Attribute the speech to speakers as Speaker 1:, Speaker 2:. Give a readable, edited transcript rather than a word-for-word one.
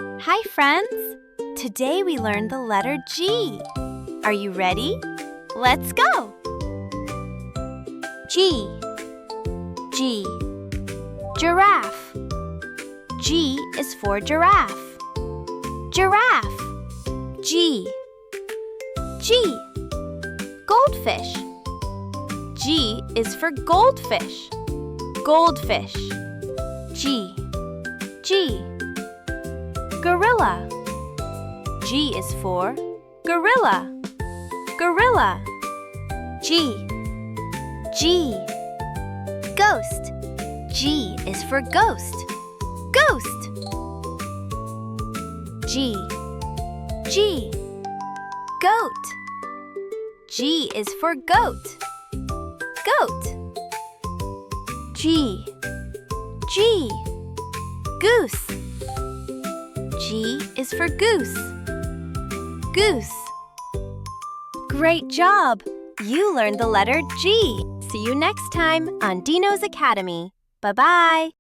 Speaker 1: Hi, friends! Today we learned the letter G. Are you ready? Let's go! G. G. Giraffe. G is for giraffe. Giraffe. G. G. Goldfish. G is for goldfish. Goldfish. G. G. Gorilla. G is for gorilla. Gorilla. G. G. Ghost. G is for ghost. Ghost. G. G. Goat. G is for goat. Goat. G. G. Goose. G is for goose. Goose. Great job! You learned the letter G. See you next time on Deno's Academy. Bye-bye.